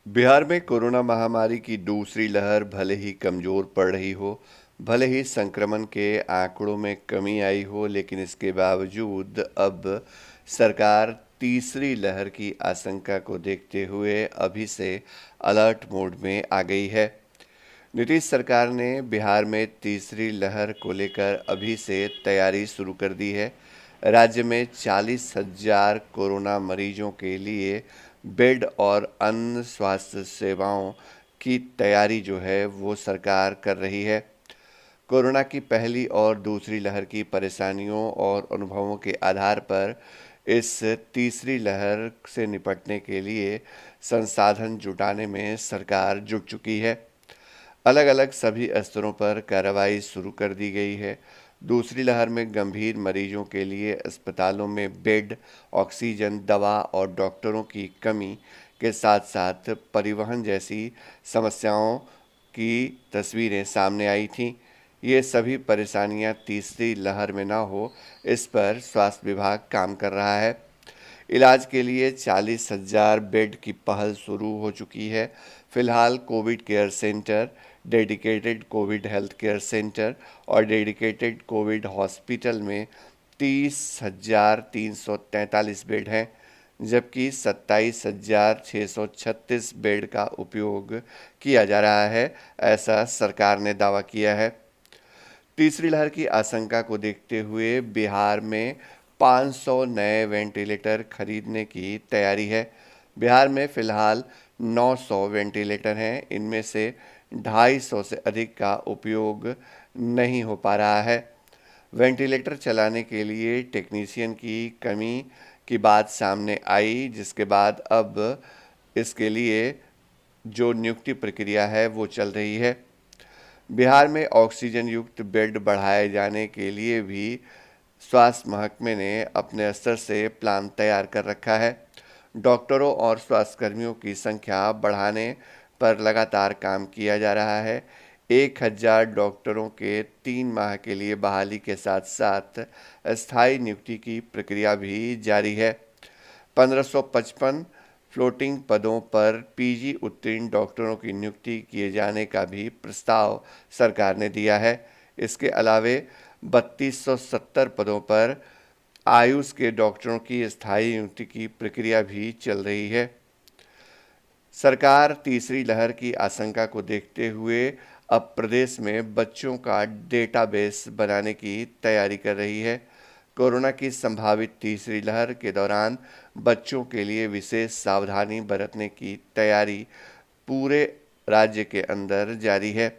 बिहार में कोरोना महामारी की दूसरी लहर भले ही कमज़ोर पड़ रही हो, भले ही संक्रमण के आंकड़ों में कमी आई हो, लेकिन इसके बावजूद अब सरकार तीसरी लहर की आशंका को देखते हुए अभी से अलर्ट मोड में आ गई है। नीतीश सरकार ने बिहार में तीसरी लहर को लेकर अभी से तैयारी शुरू कर दी है। राज्य में 40,000 कोरोना मरीजों के लिए बेड और अन्य स्वास्थ्य सेवाओं की तैयारी जो है वो सरकार कर रही है। कोरोना की पहली और दूसरी लहर की परेशानियों और अनुभवों के आधार पर इस तीसरी लहर से निपटने के लिए संसाधन जुटाने में सरकार जुट चुकी है। अलग अलग सभी स्तरों पर कार्रवाई शुरू कर दी गई है। दूसरी लहर में गंभीर मरीजों के लिए अस्पतालों में बेड, ऑक्सीजन, दवा और डॉक्टरों की कमी के साथ साथ परिवहन जैसी समस्याओं की तस्वीरें सामने आई थीं। ये सभी परेशानियां तीसरी लहर में ना हो, इस पर स्वास्थ्य विभाग काम कर रहा है। इलाज के लिए 40,000 बेड की पहल शुरू हो चुकी है। फिलहाल Covid care centre, dedicated Covid health care centre और डेडिकेटेड कोविड हॉस्पिटल में 30,343 बेड हैं, जबकि 27,636 बेड का उपयोग किया जा रहा है, ऐसा सरकार ने दावा किया है। तीसरी लहर की आशंका को देखते हुए बिहार में 500 नए वेंटिलेटर खरीदने की तैयारी है। बिहार में फिलहाल 900 वेंटिलेटर हैं, इनमें से 250 से अधिक का उपयोग नहीं हो पा रहा है। वेंटिलेटर चलाने के लिए टेक्नीशियन की कमी की बात सामने आई, जिसके बाद अब इसके लिए जो नियुक्ति प्रक्रिया है वो चल रही है। बिहार में ऑक्सीजन युक्त बेड बढ़ाए जाने के लिए भी स्वास्थ्य महकमे ने अपने स्तर से प्लान तैयार कर रखा है। डॉक्टरों और स्वास्थ्यकर्मियों की संख्या बढ़ाने पर लगातार काम किया जा रहा है। 1,000 डॉक्टरों के 3 माह के लिए बहाली के साथ साथ अस्थायी नियुक्ति की प्रक्रिया भी जारी है। 1555 फ्लोटिंग पदों पर पीजी उत्तीर्ण डॉक्टरों की नियुक्ति किए जाने का भी प्रस्ताव सरकार ने दिया है। इसके अलावे 3270 पदों पर आयुष के डॉक्टरों की स्थायी नियुक्ति की प्रक्रिया भी चल रही है। सरकार तीसरी लहर की आशंका को देखते हुए अब प्रदेश में बच्चों का डेटाबेस बनाने की तैयारी कर रही है। कोरोना की संभावित तीसरी लहर के दौरान बच्चों के लिए विशेष सावधानी बरतने की तैयारी पूरे राज्य के अंदर जारी है।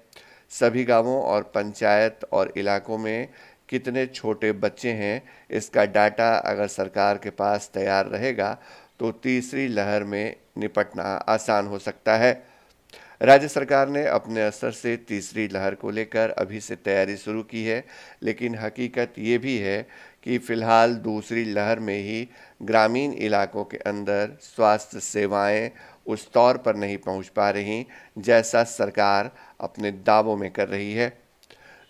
सभी गांवों और पंचायत और इलाकों में कितने छोटे बच्चे हैं, इसका डाटा अगर सरकार के पास तैयार रहेगा तो तीसरी लहर में निपटना आसान हो सकता है। राज्य सरकार ने अपने स्तर से तीसरी लहर को लेकर अभी से तैयारी शुरू की है, लेकिन हकीकत ये भी है कि फिलहाल दूसरी लहर में ही ग्रामीण इलाकों के अंदर स्वास्थ्य सेवाएं उस तौर पर नहीं पहुंच पा रही जैसा सरकार अपने दावों में कर रही है।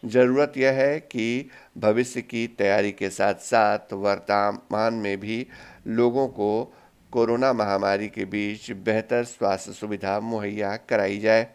ज़रूरत यह है कि भविष्य की तैयारी के साथ साथ वर्तमान में भी लोगों को कोरोना महामारी के बीच बेहतर स्वास्थ्य सुविधा मुहैया कराई जाए।